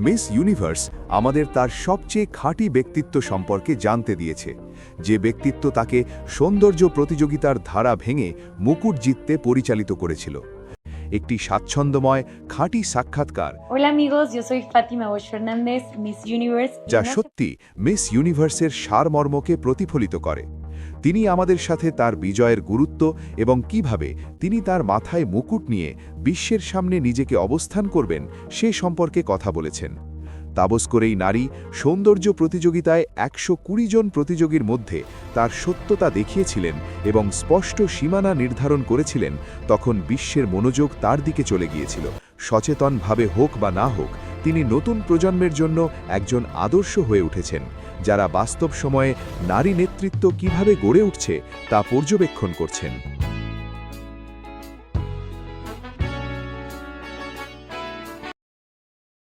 Miss universe আমাদের তার সবচেয়ে খাঁটি ব্যক্তিত্ব সম্পর্কে জানতে দিয়েছে, যে ব্যক্তিত্ব তাকে সৌন্দর্য প্রতিযোগিতার ধারা ভেঙে মুকুট জিততে পরিচালিত করেছিল। একটি স্বাচ্ছন্দ্যময় খাঁটি সাক্ষাৎকার, Hola amigos, yo soy Fátima Bosch Fernández, Miss Universe. যা সত্যি মিস ইউনিভার্সের সারমর্মকে প্রতিফলিত করে। তিনি আমাদের সাথে তার বিজয়ের গুরুত্ব এবং কিভাবে তিনি তার মাথায় মুকুট নিয়ে বিশ্বের সামনে নিজেকে অবস্থান করবেন সে সম্পর্কে কথা বলেছেন। তাবস্করেই নারী সৌন্দর্য প্রতিযোগিতায় ১২০ জন প্রতিযোগীর মধ্যে তার সত্যতা দেখিয়েছিলেন এবং স্পষ্ট সীমানা নির্ধারণ করেছিলেন। তখন বিশ্বের মনোযোগ তার দিকে চলে গিয়েছিল। সচেতনভাবে হোক বা না হোক, তিনি নতুন প্রজন্মের জন্য একজন আদর্শ হয়ে উঠেছেন, যারা বাস্তব সময়ে নারী নেতৃত্ব কিভাবে গড়ে উঠছে তা পর্যবেক্ষণ করছেন।